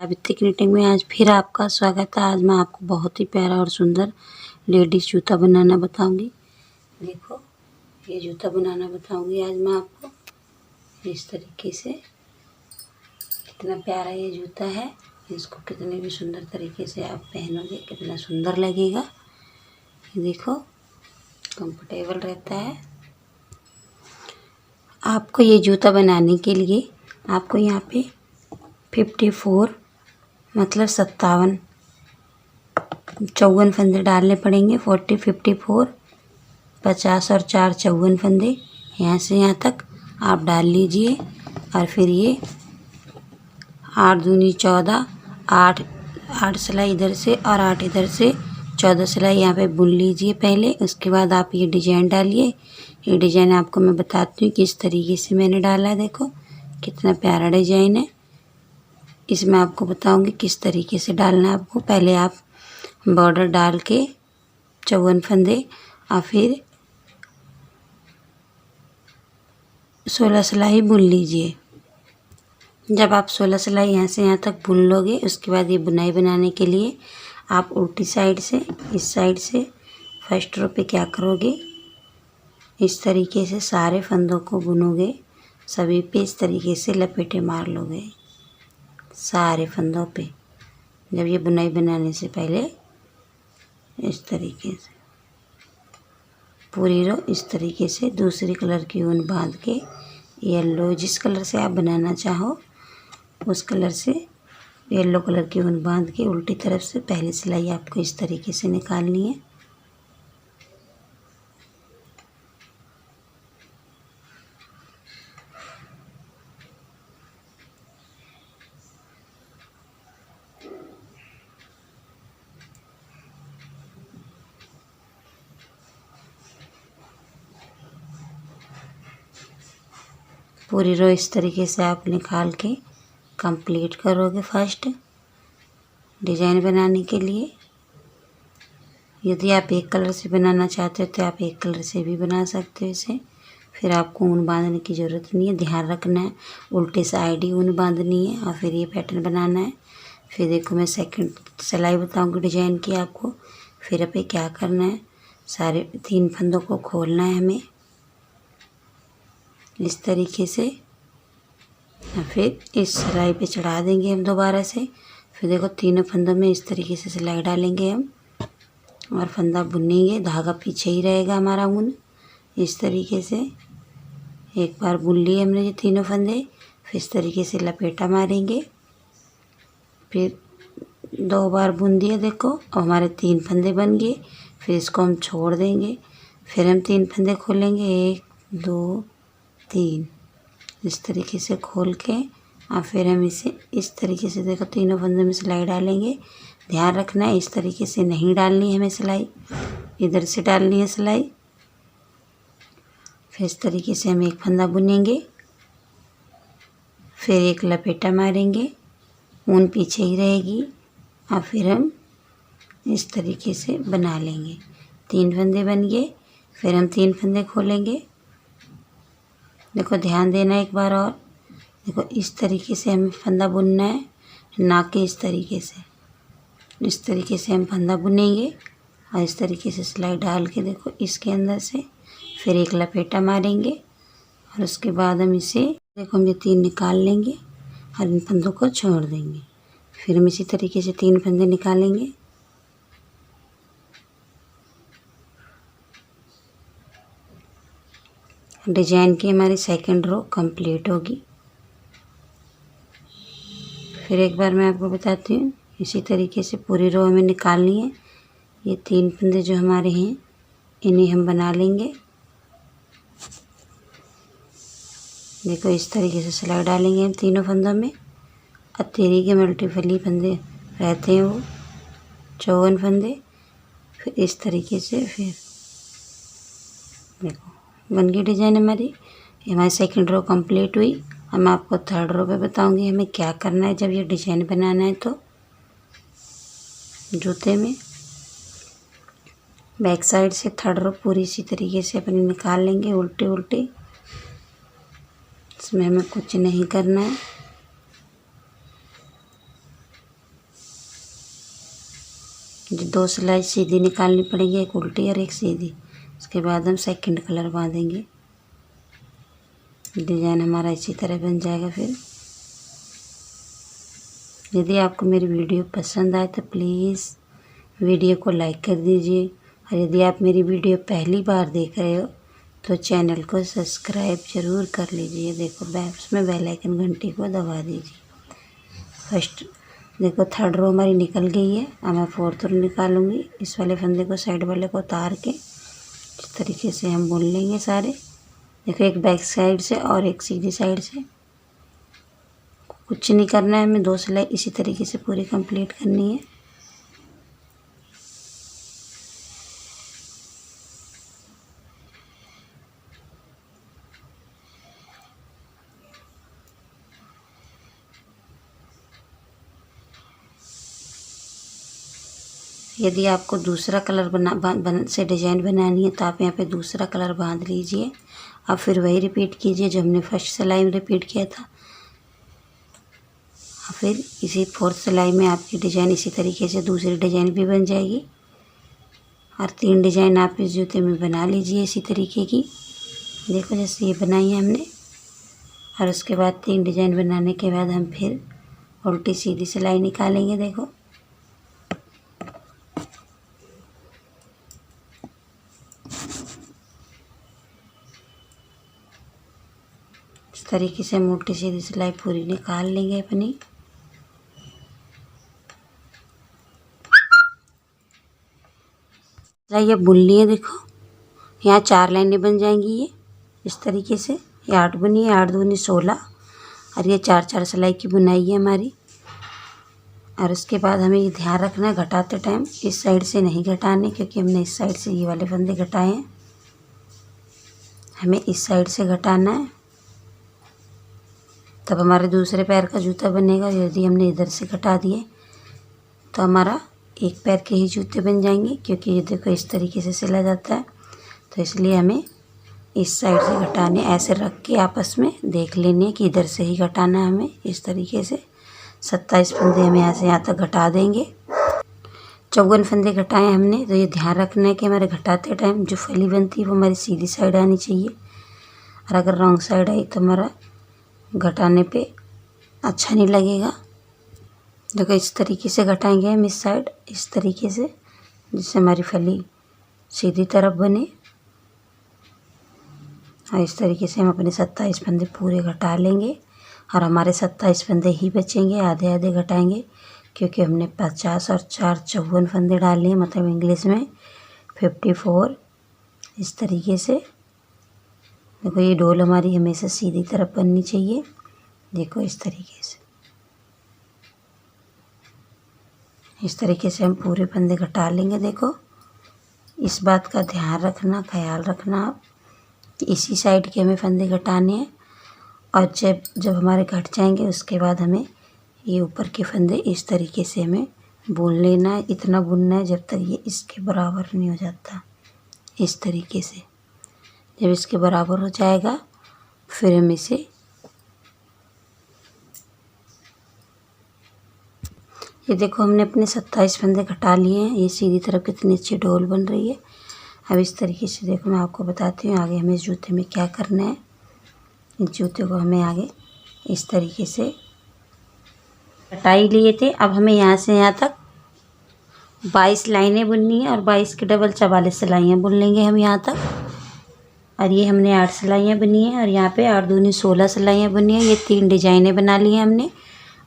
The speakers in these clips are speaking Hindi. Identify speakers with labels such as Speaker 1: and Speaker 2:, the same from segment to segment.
Speaker 1: सावित्री क्निटिंग में आज फिर आपका स्वागत है। आज मैं आपको बहुत ही प्यारा और सुंदर लेडीज जूता बनाना बताऊंगी। देखो, ये जूता बनाना बताऊंगी आज मैं आपको इस तरीके से। कितना प्यारा ये जूता है, इसको कितने भी सुंदर तरीके से आप पहनोगे कितना सुंदर लगेगा। ये देखो, कंफर्टेबल रहता है। आपको ये जूता बनाने के लिए आपको यहाँ पे 54 मतलब 57 54 फंदे डालने पड़ेंगे। 40 54 50 और 4 54 फंदे यहाँ से यहाँ तक आप डाल लीजिए। और फिर ये 8 दूनी 14 8 सिलाई इधर से और 8 इधर से 14 सिलाई यहाँ पे बुन लीजिए पहले। उसके बाद आप ये डिजाइन डालिए। ये डिजाइन आपको मैं बताती हूँ किस तरीके से मैंने डाला है। देखो कितना प्यारा डिजाइन है। इसमें आपको बताऊंगी किस तरीके से डालना है आपको। पहले आप बॉर्डर डाल के 54 फंदे और फिर 16 सिलाई बुन लीजिए। जब आप 16 सिलाई यहाँ से यहाँ तक बुन लोगे, उसके बाद ये बुनाई बनाने के लिए आप उल्टी साइड से इस साइड से फर्स्ट रो पे क्या करोगे, इस तरीके से सारे फंदों को बुनोगे। सभी पे इस तरीके से लपेटे मार लोगे सारे फंदों पे। जब ये बुनाई बनाने से पहले इस तरीके से पूरी रो इस तरीके से दूसरी कलर की ऊन बांध के, येलो जिस कलर से आप बनाना चाहो उस कलर से येलो कलर की ऊन बांध के उल्टी तरफ से पहली सिलाई आपको इस तरीके से निकालनी है। पूरी रो इस तरीके से आप निकाल के कंप्लीट करोगे फर्स्ट डिजाइन बनाने के लिए। यदि आप एक कलर से बनाना चाहते हो तो आप एक कलर से भी बना सकते हो इसे। फिर आपको ऊन बांधने की ज़रूरत नहीं है। ध्यान रखना है उल्टे साइड ही ऊन बांधनी है और फिर ये पैटर्न बनाना है। फिर देखो मैं सेकंड सिलाई बताऊंगी डिजाइन की आपको। फिर अब क्या करना है, सारे 3 फंदों को खोलना है हमें इस तरीके से। और फिर इस सिलाई पे चढ़ा देंगे हम दोबारा से। फिर देखो तीनों फंदों में इस तरीके से सिलाई डालेंगे हम और फंदा बुनेंगे। धागा पीछे ही रहेगा हमारा ऊन इस तरीके से। एक बार बुन लिए हमने ये तीनों फंदे, फिर इस तरीके से लपेटा मारेंगे। फिर 2 बार बुन दिए देखो, अब हमारे 3 फंदे बन गए। फिर इसको हम छोड़ देंगे। फिर हम 3 फंदे खोलेंगे, 1 2 3 इस तरीके से खोल के और फिर हम इसे इस तरीके से देखो तीनों फंदों में सिलाई डालेंगे। ध्यान रखना है इस तरीके से नहीं डालनी है हमें सिलाई, इधर से डालनी है सिलाई। फिर इस तरीके से हम एक फंदा बुनेंगे, फिर एक लपेटा मारेंगे, ऊन पीछे ही रहेगी और फिर हम इस तरीके से बना लेंगे। 3 फंदे बन गए। फिर हम 3 फंदे खोलेंगे। देखो ध्यान देना एक बार और। देखो इस तरीके से हमें फंदा बुनना है, ना कि इस तरीके से। इस तरीके से हम फंदा बुनेंगे और इस तरीके से सिलाई डाल के देखो इसके अंदर से फिर एक लपेटा मारेंगे और उसके बाद हम इसे देखो हम ये 3 निकाल लेंगे और इन फंदों को छोड़ देंगे। फिर हम इसी तरीके से 3 फंदे निकालेंगे। डिजाइन की हमारी सेकंड रो कंप्लीट होगी। फिर एक बार मैं आपको बताती हूँ, इसी तरीके से पूरी रो हमें निकालनी है। ये 3 फंदे जो हमारे हैं इन्हें हम बना लेंगे। देखो इस तरीके से सिलाई डालेंगे हम तीनों फंदों में। और तेरी के मल्टीपल फंदे रहते हैं वो 54 फंदे। फिर इस तरीके से फिर देखो बन गई डिजाइन हमारी। ये हमारी सेकंड रो कंप्लीट हुई। अब मैं आपको थर्ड रो पे बताऊंगी हमें क्या करना है जब ये डिजाइन बनाना है। तो जूते में बैक साइड से थर्ड रो पूरी इसी तरीके से अपने निकाल लेंगे उल्टे उल्टे। इसमें हमें कुछ नहीं करना है। जो 2 सिलाई सीधी निकालनी पड़ेगी, एक उल्टी और एक सीधी। उसके बाद हम सेकंड कलर बांधेंगे। डिज़ाइन हमारा इसी तरह बन जाएगा। फिर यदि आपको मेरी वीडियो पसंद आए तो प्लीज़ वीडियो को लाइक कर दीजिए, और यदि आप मेरी वीडियो पहली बार देख रहे हो तो चैनल को सब्सक्राइब ज़रूर कर लीजिए। देखो उसमें बेल आइकन घंटी को दबा दीजिए। फर्स्ट देखो थर्ड रो हमारी निकल गई है। अब मैं फोर्थ रो निकालूंगी। इस वाले फंदे को साइड वाले को उतार के इस तरीके से हम बुन लेंगे सारे। देखो एक बैक साइड से और एक सीधी साइड से। कुछ नहीं करना है, हमें 2 सिलाई इसी तरीके से पूरी कंप्लीट करनी है। यदि आपको दूसरा कलर से डिजाइन बनानी है तो आप यहाँ पे दूसरा कलर बांध लीजिए। अब फिर वही रिपीट कीजिए जो हमने फर्स्ट सिलाई में रिपीट किया था। फिर इसी फोर्थ सिलाई में आपकी डिजाइन इसी तरीके से दूसरी डिजाइन भी बन जाएगी, और 3 डिजाइन आप इस जूते में बना लीजिए इसी तरीके की। देखो जैसे ये बनाई है हमने, और उसके बाद 3 डिजाइन बनाने के बाद हम फिर उल्टी सीधी सिलाई निकालेंगे। देखो इस तरीके से हम उल्टी सीधी सिलाई पूरी निकाल लेंगे अपनी। ये बुन लिए। देखो यहाँ 4 लाइनें बन जाएंगी ये इस तरीके से। ये 8 बुनी है, 8 दूनी 16, और ये 4-4 सिलाई की बुनाई है हमारी। और उसके बाद हमें ये ध्यान रखना है घटाते टाइम इस साइड से नहीं घटाने, क्योंकि हमने इस साइड से ये वाले फंदे घटाए हैं। हमें इस साइड से घटाना है, तब हमारे दूसरे पैर का जूता बनेगा। यदि हमने इधर से घटा दिए तो हमारा एक पैर के ही जूते बन जाएंगे, क्योंकि ये देखो इस तरीके से सिला जाता है। तो इसलिए हमें इस साइड से घटाने, ऐसे रख के आपस में देख लेने कि इधर से ही घटाना है हमें। इस तरीके से 27 फंदे हम यहाँ से यहाँ तक घटा देंगे। 54 फंदे घटाए हमने। तो ये ध्यान रखना है कि हमारे घटाते टाइम जो फली बनती है वो हमारी सीधी साइड आनी चाहिए, और अगर रॉन्ग साइड आई तो हमारा घटाने पे अच्छा नहीं लगेगा। देखो इस तरीके से घटाएंगे हम इस साइड, इस तरीके से, जिससे हमारी फली सीधी तरफ बने। और इस तरीके से हम अपने 27 फंदे पूरे घटा लेंगे, और हमारे 27 फंदे ही बचेंगे। आधे आधे घटाएंगे, क्योंकि हमने 50 और 4 54 फंदे डाले हैं, मतलब इंग्लिश में 54। इस तरीके से देखो ये डोल हमारी हमेशा सीधी तरफ बननी चाहिए। देखो इस तरीके से हम पूरे फंदे घटा लेंगे। देखो इस बात का ध्यान रखना, ख्याल रखना आप कि इसी साइड के हमें फंदे घटाने हैं, और जब हमारे घट जाएंगे उसके बाद हमें ये ऊपर के फंदे इस तरीके से हमें बुन लेना है। इतना बुनना है जब तक ये इसके बराबर नहीं हो जाता। इस तरीके से जब इसके बराबर हो जाएगा फिर हम इसे, ये देखो हमने अपने 27 फंदे घटा लिए हैं। ये सीधी तरफ कितनी अच्छी डोल बन रही है। अब इस तरीके से देखो मैं आपको बताती हूँ आगे हमें इस जूते में क्या करना है। इस जूते को हमें आगे इस तरीके से कटाई लिए थे। अब हमें यहाँ से यहाँ तक 22 लाइनें बुननी है, और 22 के डबल 44 सिलाइयाँ बुन लेंगे हम यहाँ तक। और ये हमने 8 सिलाइयाँ बुनी हैं, और यहाँ पे 8 दूनी 16 सिलाइयाँ बुनी हैं। ये 3 डिजाइनें बना ली हैं हमने।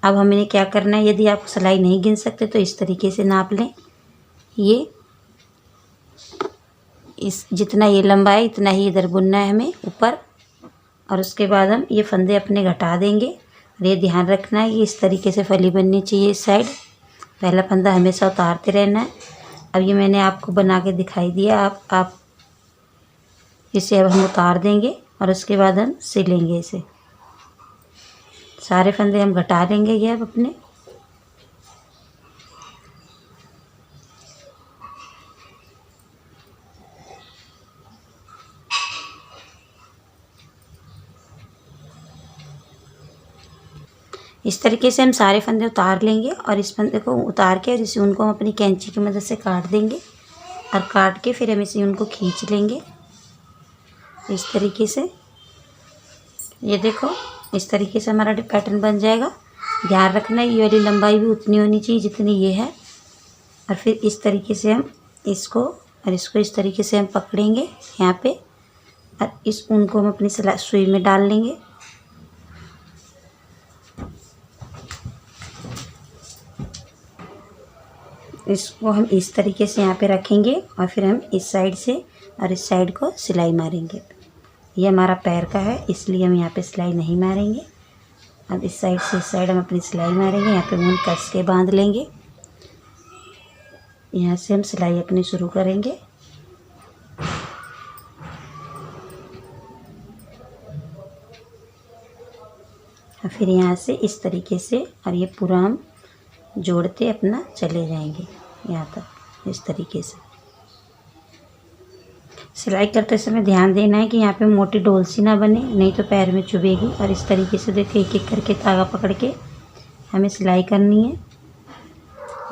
Speaker 1: अब हमें क्या करना है, यदि आप सिलाई नहीं गिन सकते तो इस तरीके से नाप लें। ये इस जितना ये लंबा है इतना ही इधर बुनना है हमें ऊपर, और उसके बाद हम ये फंदे अपने घटा देंगे। और ये ध्यान रखना है कि इस तरीके से फली बननी चाहिए इस साइड। पहला फंदा हमेशा उतारते रहना है। अब ये मैंने आपको बना के दिखाई दिया। आप इसे अब हम उतार देंगे, और उसके बाद हम सिलेंगे इसे। सारे फंदे हम घटा देंगे ये अब अपने। इस तरीके से हम सारे फंदे उतार लेंगे और इस फंदे को उतार के इसे उनको हम अपनी कैंची की मदद से काट देंगे और काट के फिर हम इसे उनको खींच लेंगे इस तरीके से। ये देखो इस तरीके से हमारा पैटर्न बन जाएगा। ध्यान रखना ये वाली लंबाई भी उतनी होनी चाहिए जितनी ये है। और फिर इस तरीके से हम इसको और इसको इस तरीके से हम पकड़ेंगे यहाँ पे और इस ऊन को हम अपनी सुई में डाल लेंगे। इसको हम इस तरीके से यहाँ पे रखेंगे और फिर हम इस साइड से और इस साइड को सिलाई मारेंगे। ये हमारा पैर का है इसलिए हम यहाँ पे सिलाई नहीं मारेंगे। अब इस साइड से इस साइड हम अपनी सिलाई मारेंगे। यहाँ पे ऊन कस के बांध लेंगे। यहाँ से हम सिलाई अपनी शुरू करेंगे। और फिर यहाँ से इस तरीके से और ये पूरा हम जोड़ते अपना चले जाएंगे यहाँ तक इस तरीके से। सिलाई करते समय ध्यान देना है कि यहाँ पे मोटी डोल सी ना बने, नहीं तो पैर में चुभेगी। और इस तरीके से देखो एक एक करके धागा पकड़ के हमें सिलाई करनी है।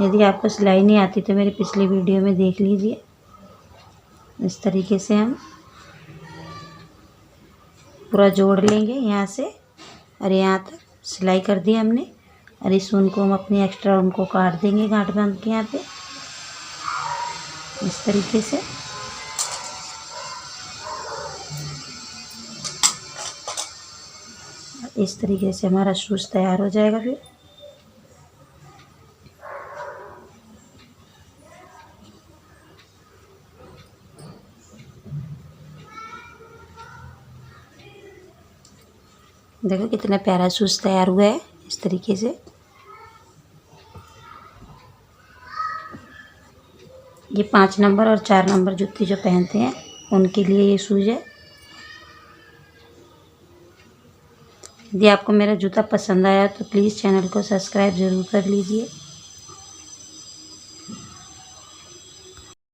Speaker 1: यदि आपको सिलाई नहीं आती तो मेरी पिछली वीडियो में देख लीजिए। इस तरीके से हम पूरा जोड़ लेंगे यहाँ से और यहाँ तक सिलाई कर दी हमने। और इस ऊन को हम अपनी एक्स्ट्रा ऊन को काट देंगे गांठ बांध के यहाँ पे इस तरीके से। इस तरीके से हमारा शूज़ तैयार हो जाएगा। फिर देखो कितना प्यारा शूज़ तैयार हुआ है इस तरीके से। ये 5 नंबर और 4 नंबर जूती जो पहनते हैं उनके लिए ये शूज़ है। यदि आपको मेरा जूता पसंद आया तो प्लीज़ चैनल को सब्सक्राइब ज़रूर कर लीजिए।